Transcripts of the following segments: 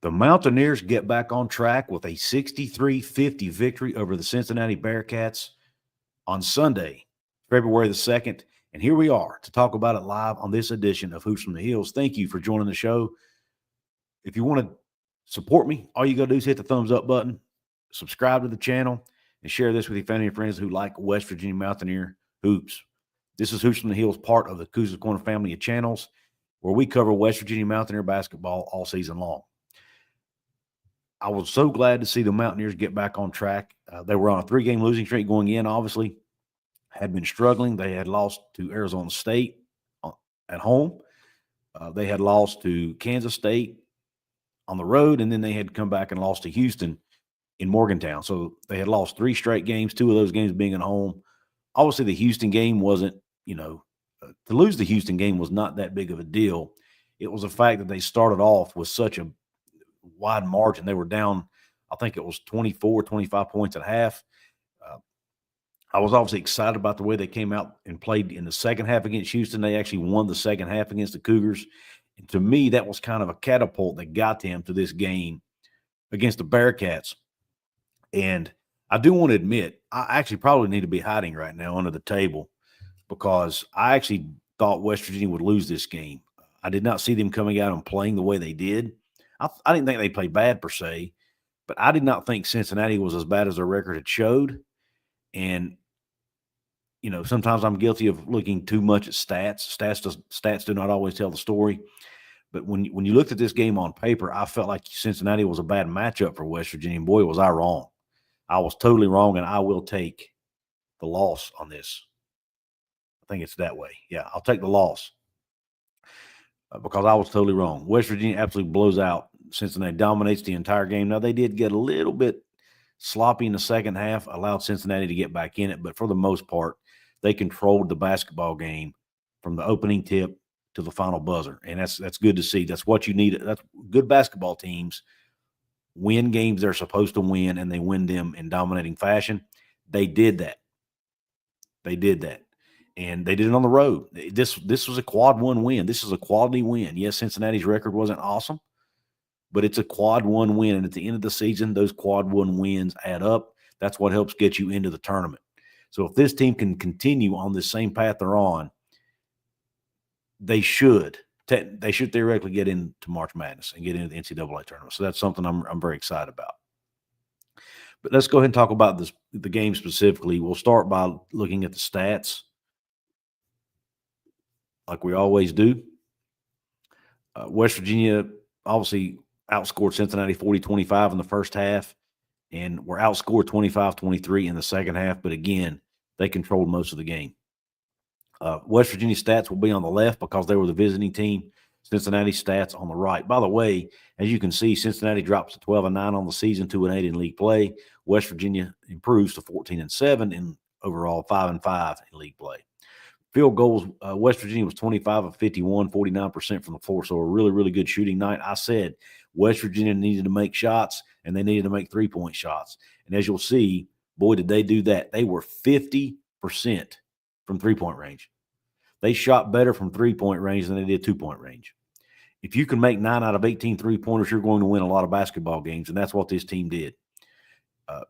The Mountaineers get back on track with a 63-50 victory over the Cincinnati Bearcats on Sunday, February the 2nd. And here we are to talk about it live on this edition of Hoops from the Hills. Thank you for joining the show. If you want to support me, all you got to do is hit the thumbs up button, subscribe to the channel, and share this with your family and friends who like West Virginia Mountaineer hoops. This is Hoops from the Hills, part of the Couz Corner family of channels, where we cover West Virginia Mountaineer basketball all season long. I was so glad to see the Mountaineers get back on track. They were on a 3-game losing streak going in, obviously, had been struggling. They had lost to Arizona State at home. They had lost to Kansas State on the road, and then they had come back and lost to Houston in Morgantown. So they had lost 3 straight games, 2 of those games being at home. Obviously, the Houston game wasn't, to lose the Houston game was not that big of a deal. It was the fact that they started off with such a wide margin. They were down, I think it was 24, 25 points at half. I was obviously excited about the way they came out and played in the second half against Houston. They actually won the second half against the Cougars. And to me, that was kind of a catapult that got them to this game against the Bearcats. And I do want to admit, I actually probably need to be hiding right now under the table because I actually thought West Virginia would lose this game. I did not see them coming out and playing the way they did. I didn't think they played bad per se, but I did not think Cincinnati was as bad as their record had showed. And, sometimes I'm guilty of looking too much at stats. Stats do not always tell the story. But when you looked at this game on paper, I felt like Cincinnati was a bad matchup for West Virginia. And boy, was I wrong. I was totally wrong, and I will take the loss on this. I think it's that way. Yeah, I'll take the loss because I was totally wrong. West Virginia absolutely blows out Cincinnati, dominates the entire game. Now, they did get a little bit sloppy in the second half, allowed Cincinnati to get back in it, but for the most part, they controlled the basketball game from the opening tip to the final buzzer, and that's good to see. That's what you need. That's good basketball teams win games they're supposed to win, and they win them in dominating fashion. They did that. And they did it on the road. This was a quad 1 win. This is a quality win. Yes, Cincinnati's record wasn't awesome, but it's a quad 1 win. And at the end of the season, those quad 1 wins add up. That's what helps get you into the tournament. So if this team can continue on this same path they're on, they should theoretically get into March Madness and get into the NCAA tournament. So that's something I'm very excited about. But let's go ahead and talk about the game specifically. We'll start by looking at the stats like we always do. West Virginia obviously outscored Cincinnati 40-25 in the first half, and were outscored 25-23 in the second half. But again, they controlled most of the game. West Virginia stats will be on the left because they were the visiting team. Cincinnati stats on the right. By the way, as you can see, Cincinnati drops to 12-9 on the season, 2-8 in league play. West Virginia improves to 14-7 in overall, 5-5 in league play. Field goals, West Virginia was 25 of 51, 49% from the floor. So a really, really good shooting night. I said West Virginia needed to make shots, and they needed to make 3-point shots. And as you'll see, boy, did they do that. They were 50% from 3-point range. They shot better from 3-point range than they did 2-point range. If you can make 9 out of 18 3-pointers, you're going to win a lot of basketball games, and that's what this team did.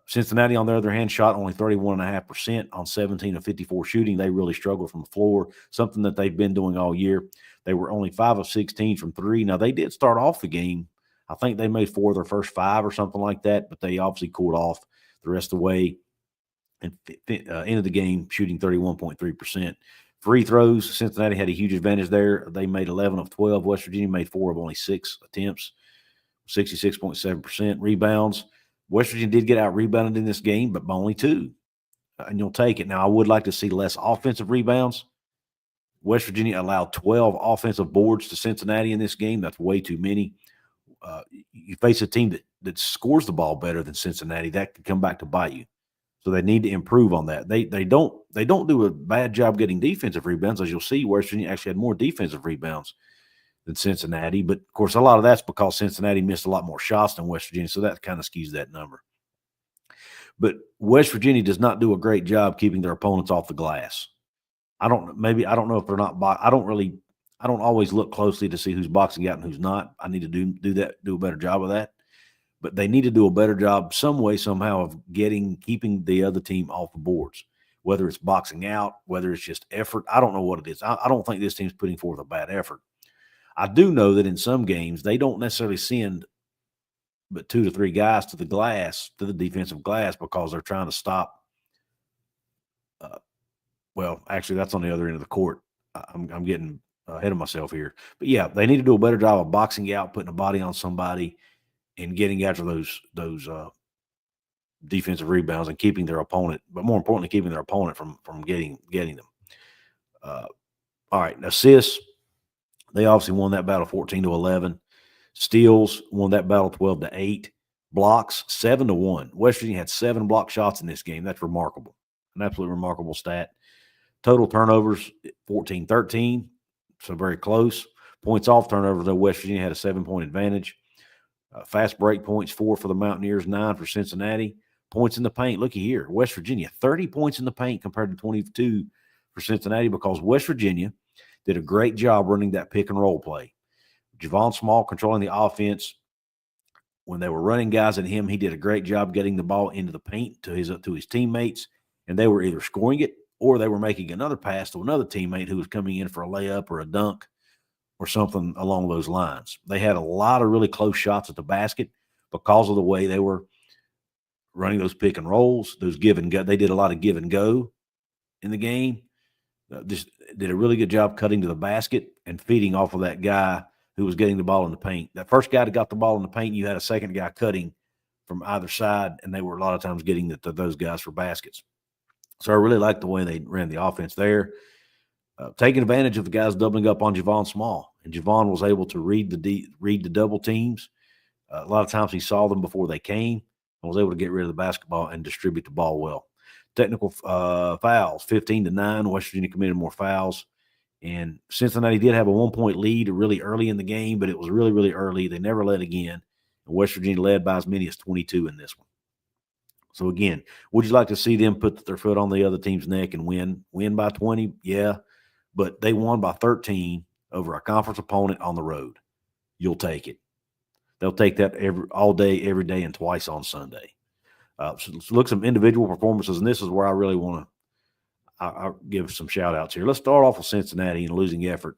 Cincinnati, on the other hand, shot only 31.5% on 17 of 54 shooting. They really struggled from the floor, something that they've been doing all year. They were only 5 of 16 from 3. Now, they did start off the game. I think they made 4 of their first 5 or something like that, but they obviously cooled off the rest of the way and ended the game shooting 31.3%. Free throws, Cincinnati had a huge advantage there. They made 11 of 12. West Virginia made 4 of only 6 attempts, 66.7%. Rebounds, West Virginia did get out-rebounded in this game, but by only 2, and you'll take it. Now, I would like to see less offensive rebounds. West Virginia allowed 12 offensive boards to Cincinnati in this game. That's way too many. You face a team that scores the ball better than Cincinnati, that could come back to bite you. So they need to improve on that. They don't do a bad job getting defensive rebounds. As you'll see, West Virginia actually had more defensive rebounds than Cincinnati. But, of course, a lot of that's because Cincinnati missed a lot more shots than West Virginia, so that kind of skews that number. But West Virginia does not do a great job keeping their opponents off the glass. I don't know if they're not – I I don't always look closely to see who's boxing out and who's not. I need to do a better job of that. But they need to do a better job some way, somehow, of keeping the other team off the boards, whether it's boxing out, whether it's just effort. I don't know what it is. I don't think this team's putting forth a bad effort. I do know that in some games, they don't necessarily send but 2 to 3 guys to the defensive glass, because they're trying to stop. Well, actually, that's on the other end of the court. I'm getting ahead of myself here. But, yeah, they need to do a better job of boxing out, putting a body on somebody, and getting after those defensive rebounds and keeping their opponent, but more importantly, keeping their opponent from getting them. All right, assists, they obviously won that battle 14-11. Steals, won that battle 12-8. Blocks, 7-1. West Virginia had 7 block shots in this game. That's remarkable, an absolutely remarkable stat. Total turnovers, 14-13, so very close. Points off turnovers, though, West Virginia had a 7-point advantage. Fast break points, 4 for the Mountaineers, 9 for Cincinnati. Points in the paint, looky here. West Virginia, 30 points in the paint compared to 22 for Cincinnati, because West Virginia did a great job running that pick and roll play. Javon Small controlling the offense. When they were running guys at him, he did a great job getting the ball into the paint to his teammates, and they were either scoring it or they were making another pass to another teammate who was coming in for a layup or a dunk or something along those lines. They had a lot of really close shots at the basket because of the way they were running those pick and rolls, those give and go. They did a lot of give and go in the game. Just did a really good job cutting to the basket and feeding off of that guy who was getting the ball in the paint. That first guy that got the ball in the paint, you had a second guy cutting from either side, and they were a lot of times getting those guys for baskets. So I really liked the way they ran the offense there. Taking advantage of the guys doubling up on Javon Small, and Javon was able to read the double teams. A lot of times he saw them before they came and was able to get rid of the basketball and distribute the ball well. Technical fouls, 15-9. West Virginia committed more fouls, and Cincinnati did have a 1-point lead really early in the game, but it was really, really early. They never led again, and West Virginia led by as many as 22 in this one. So again, would you like to see them put their foot on the other team's neck and win by 20? Yeah. But they won by 13 over a conference opponent on the road. You'll take it. They'll take that all day, every day, and twice on Sunday. So let's look at some individual performances, and this is where I really want to I'll give some shout-outs here. Let's start off with Cincinnati and losing effort.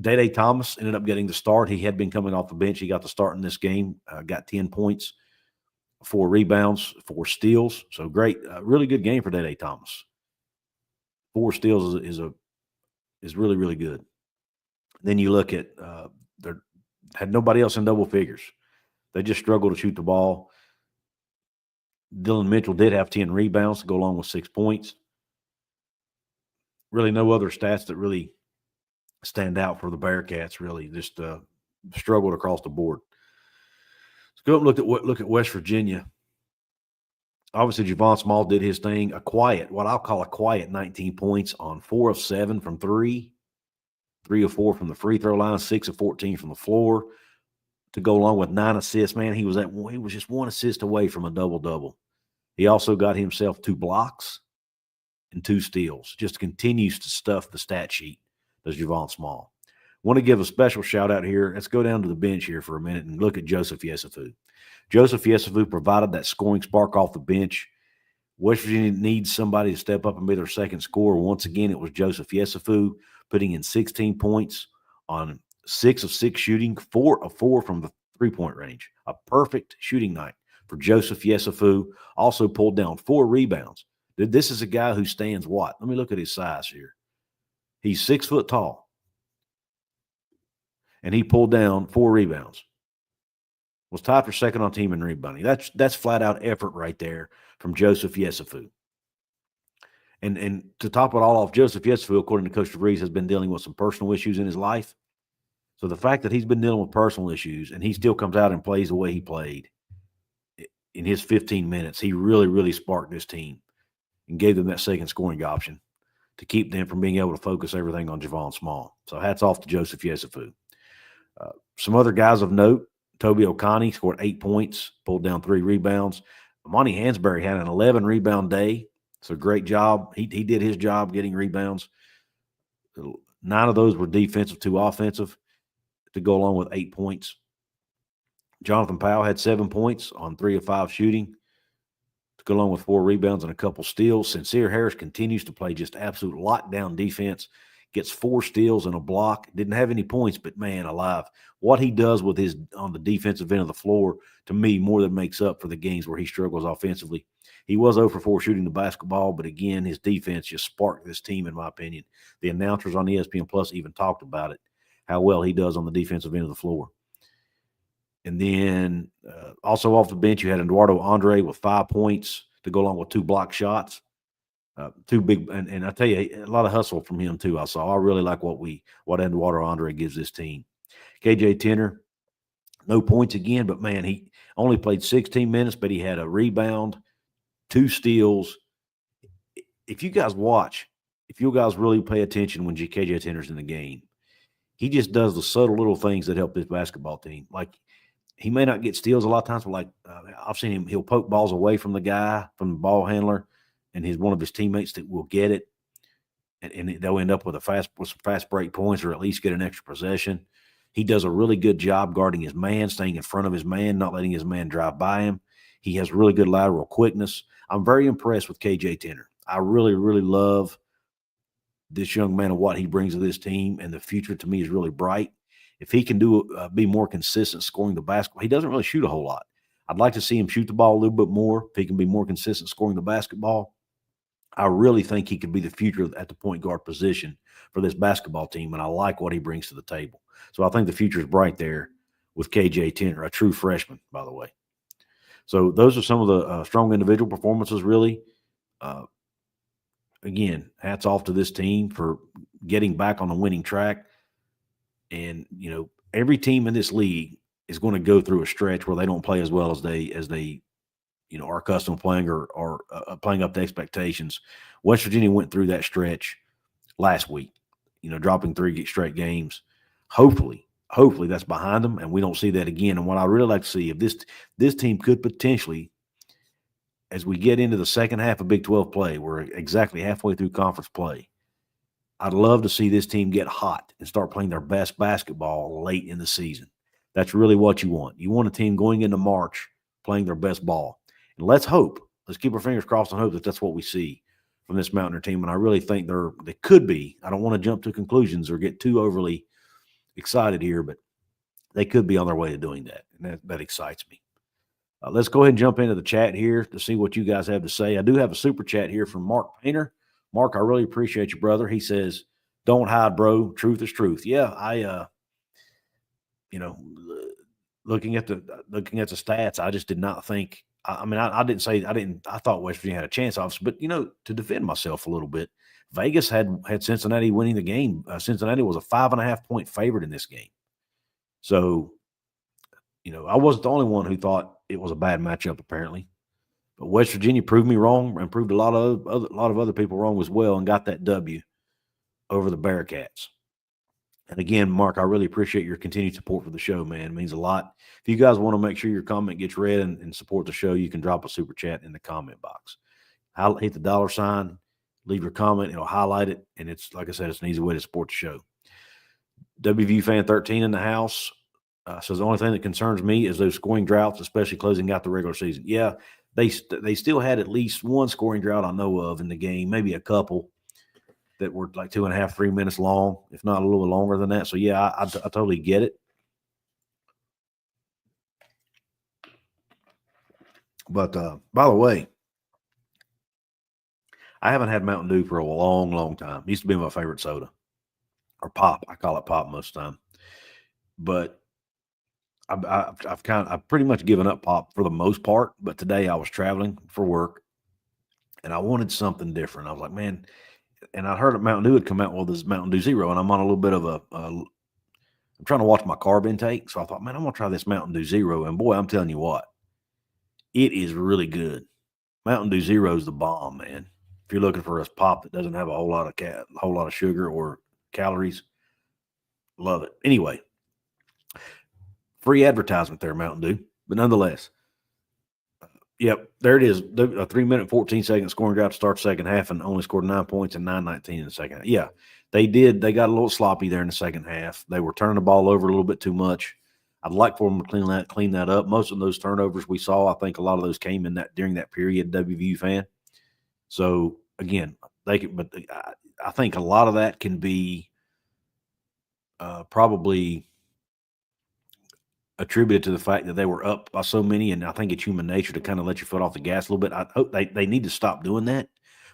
Day Thomas ended up getting the start. He had been coming off the bench. He got the start in this game, got 10 points, 4 rebounds, 4 steals. So great, really good game for Day Thomas. 4 steals is really, really good. Then you look at they had nobody else in double figures. They just struggled to shoot the ball. Dylan Mitchell did have 10 rebounds to go along with 6 points. Really no other stats that really stand out for the Bearcats, really. Just struggled across the board. Let's go up and look at West Virginia. Obviously, Javon Small did his thing. What I'll call a quiet 19 points on 4 of 7 from 3, 3 of 4 from the free throw line, 6 of 14 from the floor, to go along with 9 assists. Man, he was just 1 assist away from a double-double. He also got himself 2 blocks and 2 steals. Just continues to stuff the stat sheet, does Javon Small. Want to give a special shout-out here. Let's go down to the bench here for a minute and look at Joseph Yesufu. Joseph Yesufu provided that scoring spark off the bench. West Virginia needs somebody to step up and be their second scorer. Once again, it was Joseph Yesufu, putting in 16 points on 6 of 6 shooting, 4 of 4 from the three-point range. A perfect shooting night for Joseph Yesufu. Also pulled down 4 rebounds. This is a guy who stands what? Let me look at his size here. He's 6 foot tall, and he pulled down 4 rebounds. Was tied for second on team in rebounding. That's flat out effort right there from Joseph Yesufu. And to top it all off, Joseph Yesufu, according to Coach DeVries, has been dealing with some personal issues in his life. So the fact that he's been dealing with personal issues and he still comes out and plays the way he played in his 15 minutes, he really, really sparked this team and gave them that second scoring option to keep them from being able to focus everything on Javon Small. So hats off to Joseph Yesufu. Some other guys of note, Toby O'Connie scored 8 points, pulled down 3 rebounds. Monty Hansberry had an 11-rebound day, so great job. He did his job getting rebounds. 9 of those were defensive, 2 offensive, to go along with 8 points. Jonathan Powell had 7 points on 3 of 5 shooting, to go along with 4 rebounds and a couple steals. Sincere Harris continues to play just absolute lockdown defense, gets 4 steals and a block. Didn't have any points, but man alive, what he does with his on the defensive end of the floor, to me, more than makes up for the games where he struggles offensively. He was 0 for 4 shooting the basketball, but again, his defense just sparked this team, in my opinion. The announcers on ESPN Plus even talked about it, how well he does on the defensive end of the floor. And then also off the bench, you had Eduardo Andre with 5 points to go along with 2 block shots. 2 big, and I tell you, a lot of hustle from him too. I saw. I really like what Eduardo Andre gives this team. KJ Tenner, no points again, but man, he only played 16 minutes, but he had a rebound, 2 steals. If you guys watch, if you guys really pay attention when KJ Tenner's in the game, he just does the subtle little things that help this basketball team. Like, he may not get steals a lot of times, but like I've seen him, he'll poke balls away from the guy, from the ball handler, and one of his teammates that will get it, and they'll end up with some fast break points, or at least get an extra possession. He does a really good job guarding his man, staying in front of his man, not letting his man drive by him. He has really good lateral quickness. I'm very impressed with KJ Tenner. I really, really love this young man and what he brings to this team, and the future to me is really bright. If he can be more consistent scoring the basketball, he doesn't really shoot a whole lot. I'd like to see him shoot the ball a little bit more. If he can be more consistent scoring the basketball, I really think he could be the future at the point guard position for this basketball team, and I like what he brings to the table. So I think the future is bright there with KJ Tenner, a true freshman, by the way. So those are some of the strong individual performances, really. Again, hats off to this team for getting back on the winning track. And, every team in this league is going to go through a stretch where they don't play as well as they are accustomed to playing, or playing up to expectations. West Virginia went through that stretch last week, dropping 3 straight games. Hopefully that's behind them, and we don't see that again. And what I really like to see, if this team could potentially, as we get into the second half of Big 12 play, we're exactly halfway through conference play, I'd love to see this team get hot and start playing their best basketball late in the season. That's really what you want. You want a team going into March playing their best ball. And let's keep our fingers crossed and hope that that's what we see from this Mountaineer team. And I really think they could be. I don't want to jump to conclusions or get too overly excited here, but they could be on their way to doing that. And that excites me. Let's go ahead and jump into the chat here to see what you guys have to say. I do have a super chat here from Mark Painter. Mark, I really appreciate you, brother. He says, "Don't hide, bro. Truth is truth." Yeah, I looking at the stats, I just did not think. I thought West Virginia had a chance, obviously, but to defend myself a little bit, Vegas had Cincinnati winning the game. Cincinnati was a 5.5-point favorite in this game, so I wasn't the only one who thought it was a bad matchup, apparently. But West Virginia proved me wrong, and proved a lot of other people wrong as well, and got that W over the Bearcats. And again, Mark, I really appreciate your continued support for the show, man. It means a lot. If you guys want to make sure your comment gets read and support the show, you can drop a super chat in the comment box. Hit the $, leave your comment. It'll highlight it, and it's, like I said, it's an easy way to support the show. WVU fan 13 in the house says, the only thing that concerns me is those scoring droughts, especially closing out the regular season. Yeah, they still had at least one scoring drought I know of in the game, maybe a couple that were like 2.5, 3 minutes long, if not a little longer than that. So, yeah, I totally get it. But, by the way, I haven't had Mountain Dew for a long, long time. It used to be my favorite soda, or pop. I call it pop most of the time. But I've pretty much given up pop for the most part. But today I was traveling for work, and I wanted something different. I was like, man, and I heard that Mountain Dew had come out with this Mountain Dew Zero, and I'm on a little bit of I'm trying to watch my carb intake. So I thought, man, I'm going to try this Mountain Dew Zero. And boy, I'm telling you what, it is really good. Mountain Dew Zero is the bomb, man. If you're looking for a pop that doesn't have a whole lot of sugar or calories, love it. Anyway, free advertisement there, Mountain Dew. But nonetheless, Yep, there it is. A 3-minute, 14-second scoring drought to start second half and only scored 9 points and 9:19 in the second half. Yeah, they did. They got a little sloppy there in the second half. They were turning the ball over a little bit too much. I'd like for them to clean that up. Most of those turnovers we saw, I think a lot of those came in that during that period, WVU fan. So, again, they could, but I think a lot of that can be probably attributed to the fact that they were up by so many, and I think it's human nature to kind of let your foot off the gas a little bit. I hope they need to stop doing that,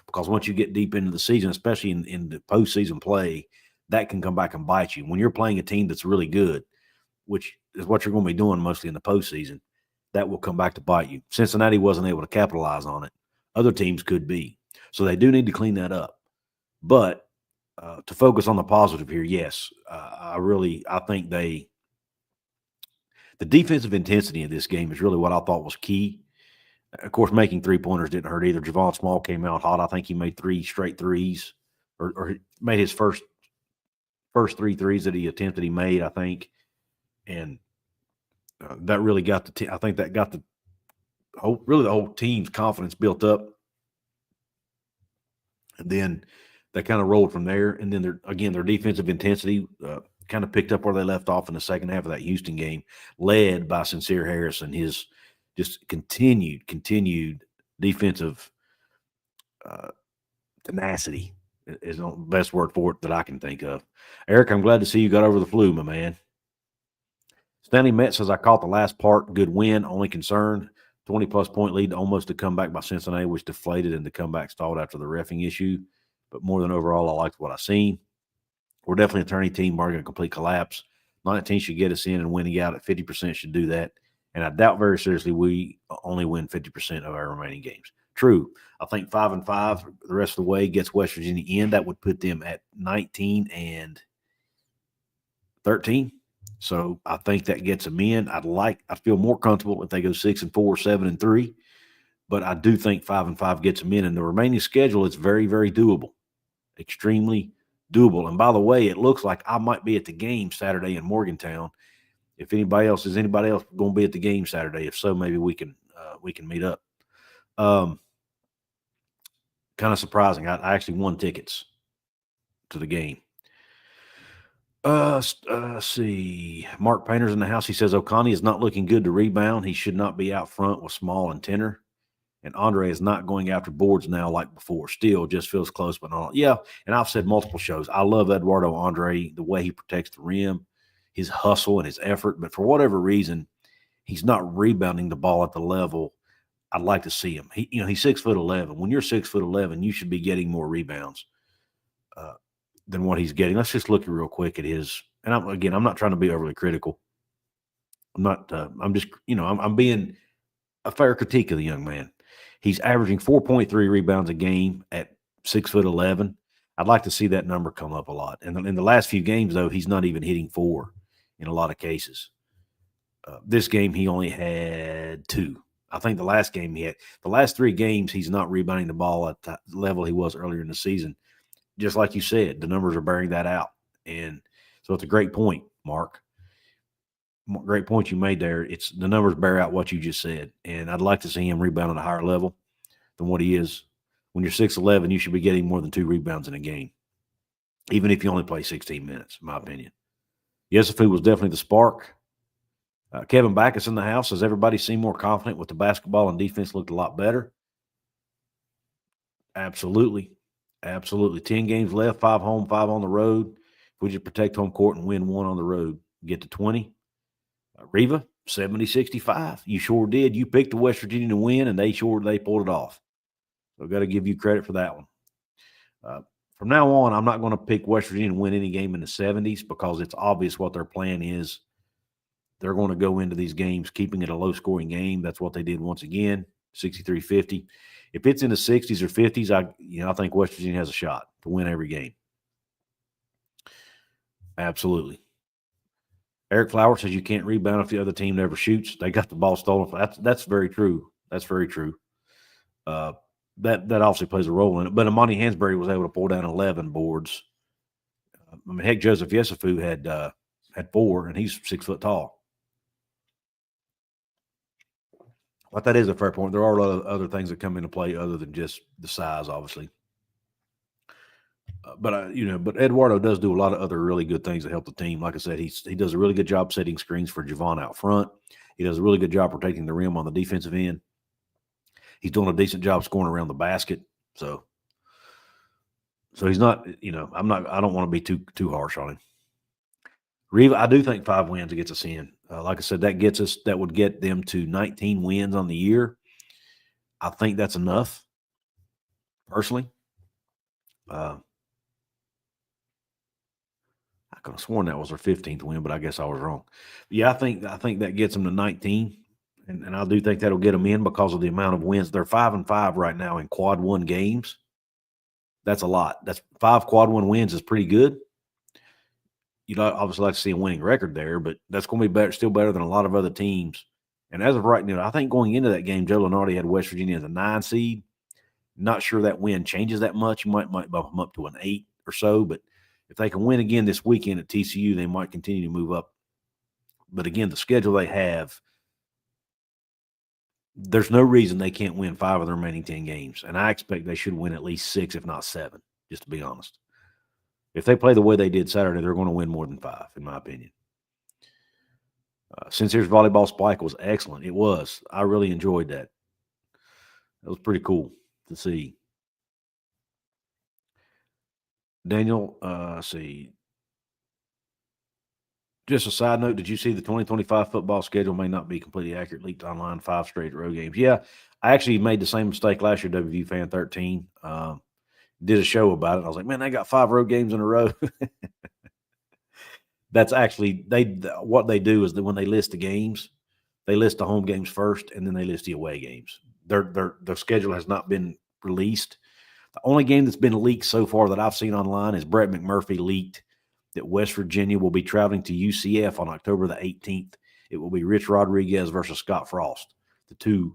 because once you get deep into the season, especially in the postseason play, that can come back and bite you. When you're playing a team that's really good, which is what you're going to be doing mostly in the postseason, that will come back to bite you. Cincinnati wasn't able to capitalize on it. Other teams could be. So they do need to clean that up. But to focus on the positive here, yes, I think the defensive intensity in this game is really what I thought was key. Of course, making three-pointers didn't hurt either. Javon Small came out hot. I think he made 3 straight threes, or made his first 3 threes that he attempted. He made, I think, and that really got I think that got the whole team's confidence built up. And then they kind of rolled from there. And then their defensive intensity kind of picked up where they left off in the second half of that Houston game, led by Sincere Harris and his just continued defensive tenacity is the best word for it that I can think of. Eric, I'm glad to see you got over the flu, my man. Stanley Metz says, I caught the last part. Good win. Only concern, 20-plus point lead, almost a comeback by Cincinnati, which deflated and the comeback stalled after the reffing issue. But more than overall, I liked what I seen. We're definitely a tourney team, barring a complete collapse. 19 should get us in, and winning out at 50% should do that. And I doubt very seriously we only win 50% of our remaining games. True. I think 5-5 the rest of the way gets West Virginia in. That would put them at 19 and 13. So I think that gets them in. I'd feel more comfortable if they go 6-4, 7-3. But I do think 5-5 gets them in. And the remaining schedule is very, very doable. Extremely doable. And by the way, it looks like I might be at the game Saturday in Morgantown. If anybody else going to be at the game Saturday? If so, maybe we can meet up. Kind of surprising. I actually won tickets to the game. See. Mark Painter's in the house. He says Oconee is not looking good to rebound. He should not be out front with Small and Tenner. And Andre is not going after boards now like before. Still just feels close, but not. Yeah, and I've said multiple shows, I love Eduardo Andre, the way he protects the rim, his hustle and his effort. But for whatever reason, he's not rebounding the ball at the level I'd like to see him. He's 6'11". When you're 6'11", you should be getting more rebounds than what he's getting. Let's just look real quick at his. And I'm not trying to be overly critical. I'm just, I'm being a fair critique of the young man. He's averaging 4.3 rebounds a game at 6'11". I'd like to see that number come up a lot. And in the last few games, though, he's not even hitting 4 in a lot of cases. This game, he only had 2. I think the last 3 games, he's not rebounding the ball at the level he was earlier in the season. Just like you said, the numbers are bearing that out. And so it's a great point, Mark. Great point you made there. It's the numbers bear out what you just said. And I'd like to see him rebound at a higher level than what he is. When you're 6'11", you should be getting more than 2 rebounds in a game, even if you only play 16 minutes, in my opinion. Yesufu was definitely the spark. Kevin Backus in the house. Says everybody seemed more confident with the basketball, and defense looked a lot better. Absolutely. 10 games left, 5 home, 5 on the road. If we just protect home court and win 1 on the road, get to 20. Riva, 70-65. You sure did. You picked the West Virginia to win, and they pulled it off. So I've got to give you credit for that one. From now on, I'm not going to pick West Virginia to win any game in the 70s because it's obvious what their plan is. They're going to go into these games keeping it a low-scoring game. That's what they did once again, 63-50. If it's in the 60s or 50s, I think West Virginia has a shot to win every game. Absolutely. Eric Flower says you can't rebound if the other team never shoots. They got the ball stolen. That's very true. That's very true. That obviously plays a role in it. But Amani Hansberry was able to pull down 11 boards. Heck, Joseph Yesufu had 4, and he's 6 foot tall. But that is a fair point. There are a lot of other things that come into play other than just the size, obviously. But Eduardo does do a lot of other really good things to help the team. Like I said, he does a really good job setting screens for Javon out front. He does a really good job protecting the rim on the defensive end. He's doing a decent job scoring around the basket. So he's not, I don't want to be too harsh on him. Riva, I do think 5 wins gets us in. Like I said, that would get them to 19 wins on the year. I think that's enough, personally. I could have sworn that was their 15th win, but I guess I was wrong. But yeah, I think that gets them to 19, and I do think that'll get them in because of the amount of wins. They're 5-5 right now in quad 1 games. That's a lot. That's 5 quad 1 wins is pretty good. You'd obviously like to see a winning record there, but that's going to be still better than a lot of other teams. And as of right now, I think going into that game, Joe Lenardi had West Virginia as a 9 seed. Not sure that win changes that much. You might bump them up to an 8 or so, but if they can win again this weekend at TCU, they might continue to move up. But again, the schedule they have, there's no reason they can't win 5 of the remaining 10 games. And I expect they should win at least 6, if not 7, just to be honest. If they play the way they did Saturday, they're going to win more than 5, in my opinion. Sincere's volleyball spike was excellent. It was. I really enjoyed that. It was pretty cool to see. Daniel, see. Just a side note, did you see the 2025 football schedule may not be completely accurate, leaked online, 5 straight road games? Yeah, I actually made the same mistake last year, WVU Fan 13. Did a show about it. I was like, man, they got 5 road games in a row. That's actually what they do is that when they list the games, they list the home games first, and then they list the away games. Their schedule has not been released. The only game that's been leaked so far that I've seen online is Brett McMurphy leaked that West Virginia will be traveling to UCF on October the 18th. It will be Rich Rodriguez versus Scott Frost, the 2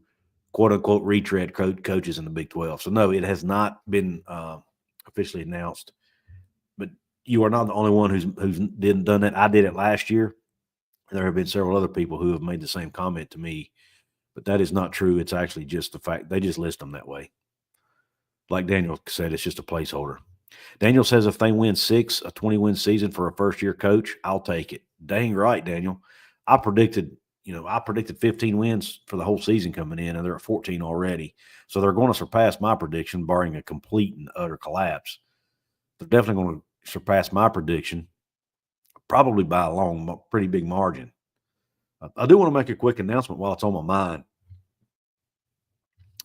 quote-unquote retread coaches in the Big 12. So, no, it has not been officially announced. But you are not the only one who's done that. I did it last year. There have been several other people who have made the same comment to me. But that is not true. It's actually just the fact they just list them that way. Like Daniel said, it's just a placeholder. Daniel says if they win 6, a 20-win season for a first-year coach, I'll take it. Dang right, Daniel. I predicted 15 wins for the whole season coming in, and they're at 14 already. So they're going to surpass my prediction, barring a complete and utter collapse. They're definitely going to surpass my prediction, probably by a pretty big margin. I do want to make a quick announcement while it's on my mind.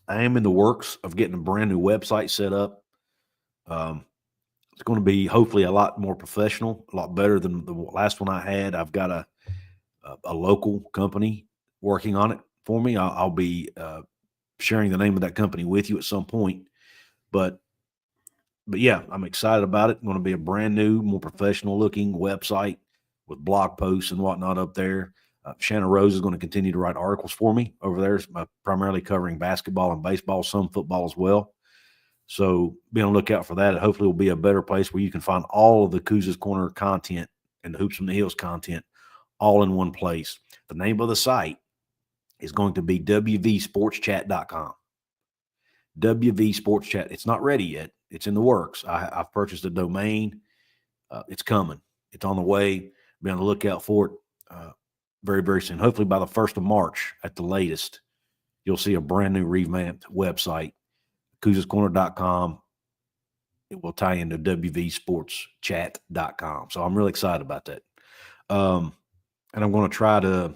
I am in the works of getting a brand new website set up. It's going to be hopefully a lot more professional, a lot better than the last one I had. I've got a local company working on it for me. I'll be sharing the name of that company with you at some point. But yeah, I'm excited about it. It's going to be a brand new, more professional looking website with blog posts and whatnot up there. Shanna Rose is going to continue to write articles for me over there, primarily covering basketball and baseball, some football as well. So be on the lookout for that. It hopefully will be a better place where you can find all of the Couz's Corner content and the Hoops from the Hills content all in one place. The name of the site is going to be wvsportschat.com. WV Sports Chat. It's not ready yet. It's in the works. I've purchased a domain. It's coming. It's on the way. Be on the lookout for it very, very soon. Hopefully by the 1st of March at the latest, you'll see a brand new revamped website, Couz'sCorner.com. It will tie into WVSportsChat.com. So I'm really excited about that. And I'm going to try to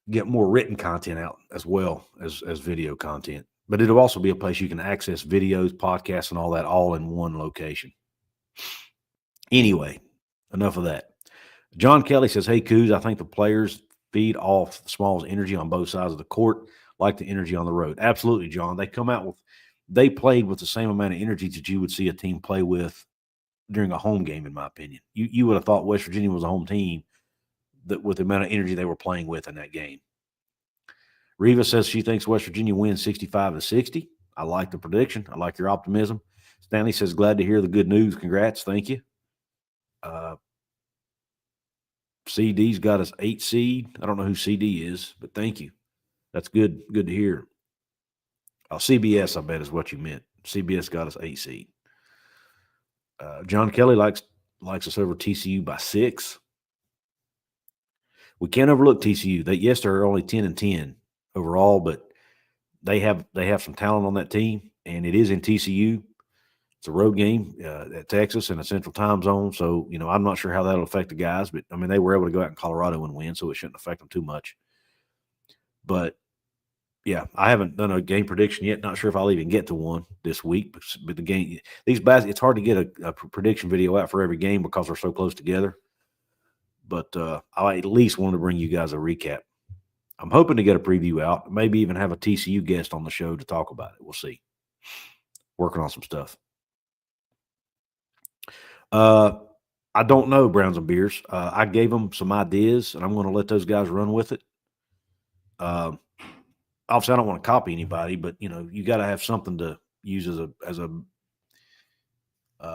get more written content out as well as video content. But it'll also be a place you can access videos, podcasts, and all that all in one location. Anyway, enough of that. John Kelly says, hey, Couz, I think the players feed off the Smalls' energy on both sides of the court, like the energy on the road. Absolutely, John. They played with the same amount of energy that you would see a team play with during a home game, in my opinion. You would have thought West Virginia was a home team with the amount of energy they were playing with in that game. Riva says she thinks West Virginia wins 65-60. I like the prediction. I like your optimism. Stanley says, glad to hear the good news. Congrats. Thank you. CD's got us 8 seed. I don't know who CD is, but thank you. That's good. Good to hear. CBS, I bet, is what you meant. CBS got us 8 seed. John Kelly likes us over TCU by 6. We can't overlook TCU. They're only 10-10 overall, but they have some talent on that team, and it is in TCU. It's a road game at Texas in a central time zone, so I'm not sure how that'll affect the guys. But I mean, they were able to go out in Colorado and win, so it shouldn't affect them too much. But yeah, I haven't done a game prediction yet. Not sure if I'll even get to one this week. But the game, it's hard to get a prediction video out for every game because they're so close together. But I at least want to bring you guys a recap. I'm hoping to get a preview out, maybe even have a TCU guest on the show to talk about it. We'll see. Working on some stuff. I don't know, Browns and Beers. I gave them some ideas, and I'm going to let those guys run with it. Obviously, I don't want to copy anybody, but you got to have something to use as a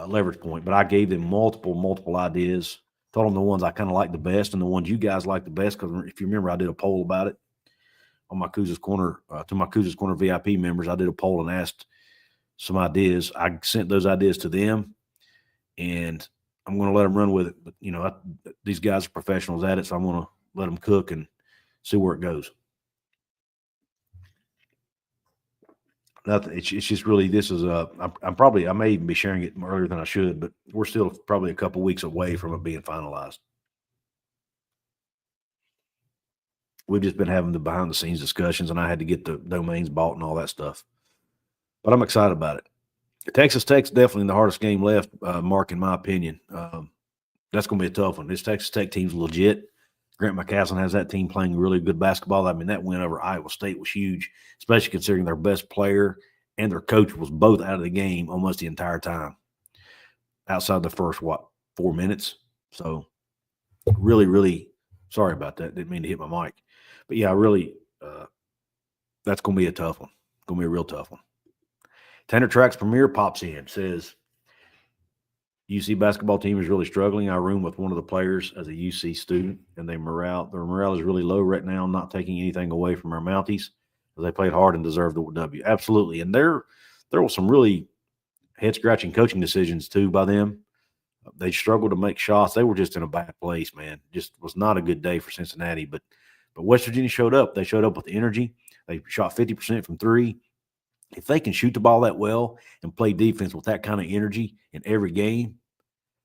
leverage point. But I gave them multiple ideas. Told them the ones I kind of like the best and the ones you guys like the best. Because if you remember, I did a poll about it on my Couz's Corner to my Couz's Corner VIP members. I did a poll and asked some ideas. I sent those ideas to them, and I'm going to let them run with it. But these guys are professionals at it, so I'm going to let them cook and see where it goes. Nothing. It's just really, this is I may even be sharing it earlier than I should, but we're still probably a couple weeks away from it being finalized. We've just been having the behind the scenes discussions, and I had to get the domains bought and all that stuff. But I'm excited about it. Texas Tech's definitely the hardest game left, Mark, in my opinion. That's going to be a tough one. This Texas Tech team's legit. Grant McCasland has that team playing really good basketball. I mean, that win over Iowa State was huge, especially considering their best player and their coach was both out of the game almost the entire time, outside the first, 4 minutes. So really, really sorry about that. Didn't mean to hit my mic. But, yeah, really, that's going to be a tough one. Going to be a real tough one. Tanner Track's Premier pops in, says, UC basketball team is really struggling. I room with one of the players as a UC student, and their morale is really low right now. I'm not taking anything away from our Mounties, because they played hard and deserved the W. Absolutely. And there was some really head-scratching coaching decisions, too, by them. They struggled to make shots. They were just in a bad place, man. Just was not a good day for Cincinnati. But West Virginia showed up. They showed up with energy. They shot 50% from three. If they can shoot the ball that well and play defense with that kind of energy in every game,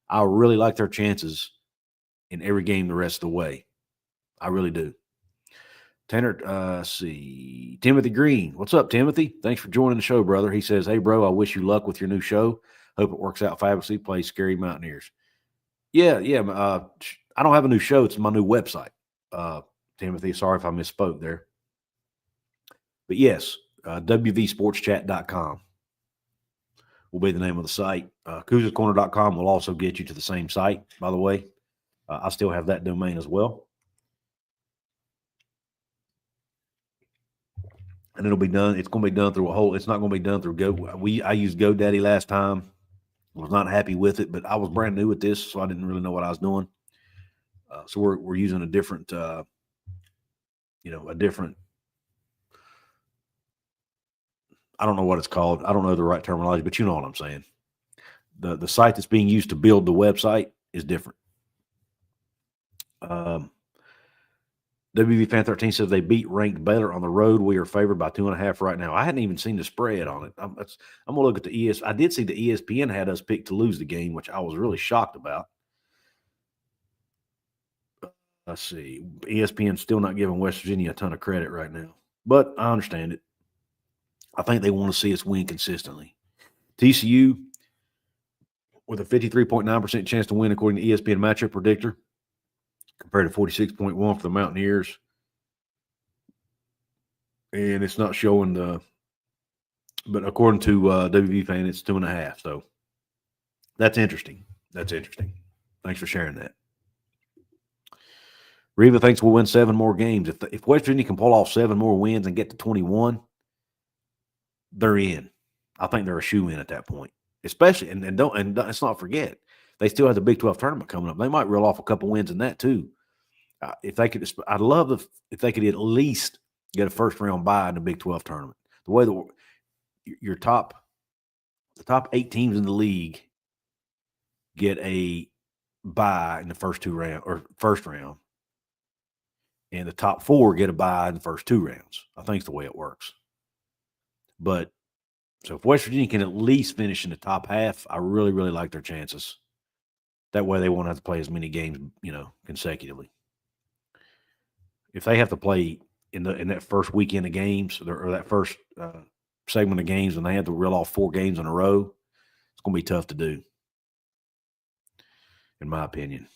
I really like their chances in every game the rest of the way. I really do. Tanner, see. Timothy Green. What's up, Timothy? Thanks for joining the show, brother. He says, hey, bro, I wish you luck with your new show. Hope it works out fabulously. Play Scary Mountaineers. Yeah. I don't have a new show. It's my new website, Timothy. Sorry if I misspoke there. But, yes, WVSportsChat.com will be the name of the site. Couz'sCorner.com will also get you to the same site, by the way. I still have that domain as well. And it'll be done. It's going to be done through it's not going to be done through I used GoDaddy last time. Was not happy with it, but I was brand new at this, so I didn't really know what I was doing. So we're using a different, I don't know what it's called. I don't know the right terminology, but you know what I'm saying. The site that's being used to build the website is different. WV Fan 13 says they beat ranked Baylor on the road. We are favored by 2.5 right now. I hadn't even seen the spread on it. I'm going to look at the I did see the ESPN had us picked to lose the game, which I was really shocked about. Let's see. ESPN's still not giving West Virginia a ton of credit right now, but I understand it. I think they want to see us win consistently. TCU with a 53.9% chance to win according to ESPN matchup predictor, compared to 46.1 for the Mountaineers. And it's not showing but according to WV Fan, it's 2.5. So that's interesting. Thanks for sharing that. Reva thinks we'll win 7 more games. If West Virginia can pull off 7 more wins and get to 21, they're in. I think they're a shoe-in at that point. Especially, and let's not forget, they still have the Big 12 tournament coming up. They might reel off a couple wins in that too. If they could, I'd love if they could at least get a first-round bye in the Big 12 tournament. The way the top 8 teams in the league get a bye in the first round, and the top 4 get a bye in the first 2 rounds. I think it's the way it works. But so if West Virginia can at least finish in the top half, I really, really like their chances. That way they won't have to play as many games, consecutively. If they have to play in that first weekend of games or that first segment of games, and they have to reel off 4 games in a row, it's going to be tough to do, in my opinion.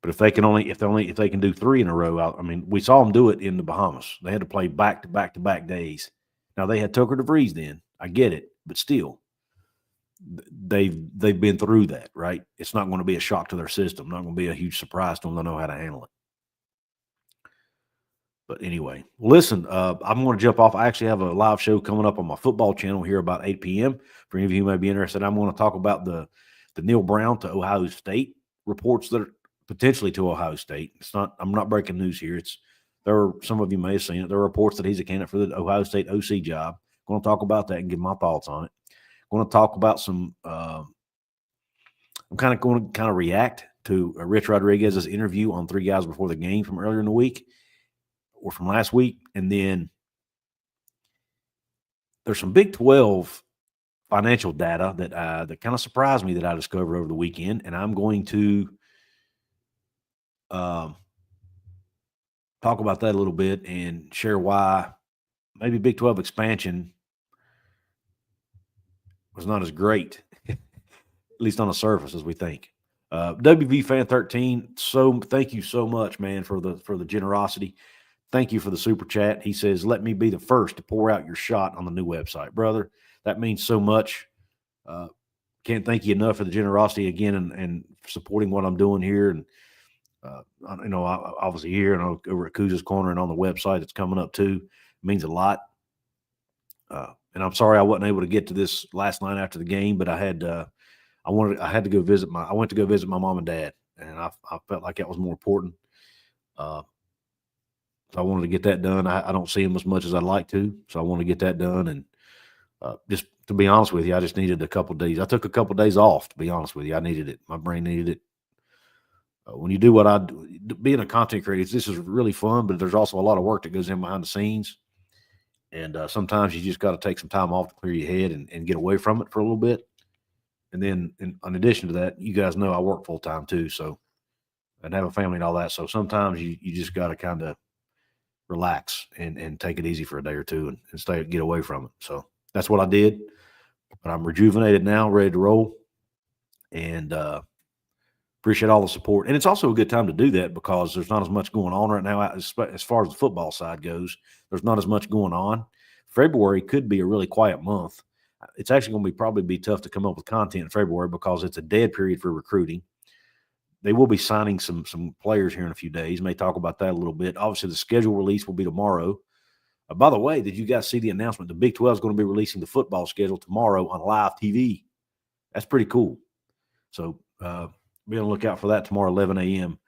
But if they can do 3 in a row, we saw them do it in the Bahamas. They had to play back-to-back days. Now they had Tucker DeVries then. I get it, but still, they've been through that, right? It's not going to be a shock to their system. Not going to be a huge surprise to them. They know how to handle it. But anyway, listen, I'm going to jump off. I actually have a live show coming up on my football channel here about 8 p.m. For any of you who may be interested, I'm going to talk about the Neil Brown to Ohio State reports that are potentially to Ohio State. I'm not breaking news here. Some of you may have seen it. There are reports that he's a candidate for the Ohio State OC job. I'm going to talk about that and give my thoughts on it. I'm going to talk about some. I'm going to react to Rich Rodriguez's interview on 3 Guys Before the Game from earlier in the week. Or from last week, and then there's some Big 12 financial data that kind of surprised me that I discovered over the weekend, and I'm going to talk about that a little bit and share why maybe Big 12 expansion was not as great, at least on the surface, as we think. WV Fan 13, so thank you so much, man, for the generosity. Thank you for the super chat. He says, let me be the first to pour out your shot on the new website. Brother, that means so much. Can't thank you enough for the generosity again and supporting what I'm doing here. And, obviously here and over at Couz's Corner and on the website that's coming up too. It means a lot. And I'm sorry I wasn't able to get to this last night after the game, but I had to go visit I went to go visit my mom and dad, and I felt like that was more important. So I wanted to get that done. I don't see him as much as I'd like to, so I want to get that done. And just to be honest with you, I just needed a couple of days. I took a couple of days off, to be honest with you. I needed it. My brain needed it. When you do what I do, being a content creator, this is really fun, but there's also a lot of work that goes in behind the scenes. And sometimes you just got to take some time off to clear your head and get away from it for a little bit. And then in addition to that, you guys know I work full time too, and have a family and all that. So sometimes you just got to kind of relax and take it easy for a day or two and get away from it. So that's what I did. But I'm rejuvenated now, ready to roll, and appreciate all the support. And it's also a good time to do that because there's not as much going on right now as far as the football side goes. There's not as much going on. February could be a really quiet month. It's actually going to probably be tough to come up with content in February because it's a dead period for recruiting. They will be signing some players here in a few days. May talk about that a little bit. Obviously, the schedule release will be tomorrow. By the way, did you guys see the announcement? The Big 12 is going to be releasing the football schedule tomorrow on live TV. That's pretty cool. So be on the lookout for that tomorrow, 11 a.m.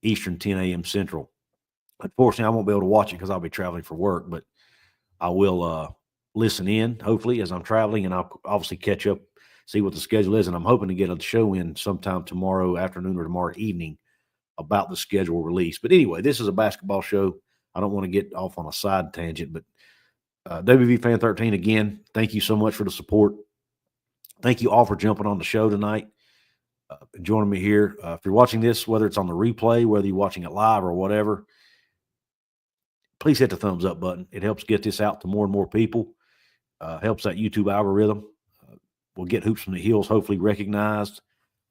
Eastern, 10 a.m. Central. Unfortunately, I won't be able to watch it because I'll be traveling for work, but I will listen in, hopefully, as I'm traveling, and I'll obviously catch up, see what the schedule is, and I'm hoping to get a show in sometime tomorrow afternoon or tomorrow evening about the schedule release. But anyway, this is a basketball show. I don't want to get off on a side tangent, but WV Fan 13, again, thank you so much for the support. Thank you all for jumping on the show tonight, joining me here. If you're watching this, whether it's on the replay, whether you're watching it live or whatever, please hit the thumbs up button. It helps get this out to more and more people. Helps that YouTube algorithm. We'll get Hoops from the Hills hopefully recognized.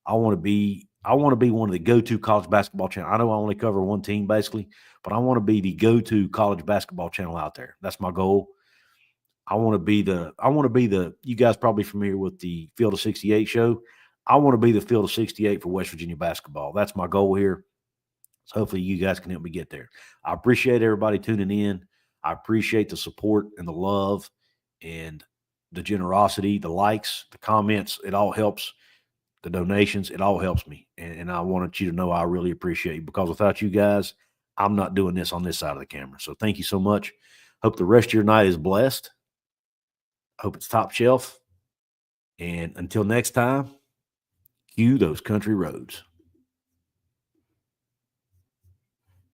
I want to be one of the go-to college basketball channel. I know I only cover one team basically, but I want to be the go-to college basketball channel out there. That's my goal. I want to be the, you guys probably familiar with the Field of 68 show. I want to be the Field of 68 for West Virginia basketball. That's my goal here. So hopefully you guys can help me get there. I appreciate everybody tuning in. I appreciate the support and the love and the generosity, the likes, the comments. It all helps. The donations, it all helps me. And I wanted you to know I really appreciate you because without you guys, I'm not doing this on this side of the camera. So thank you so much. Hope the rest of your night is blessed. Hope it's top shelf. And until next time, cue those country roads.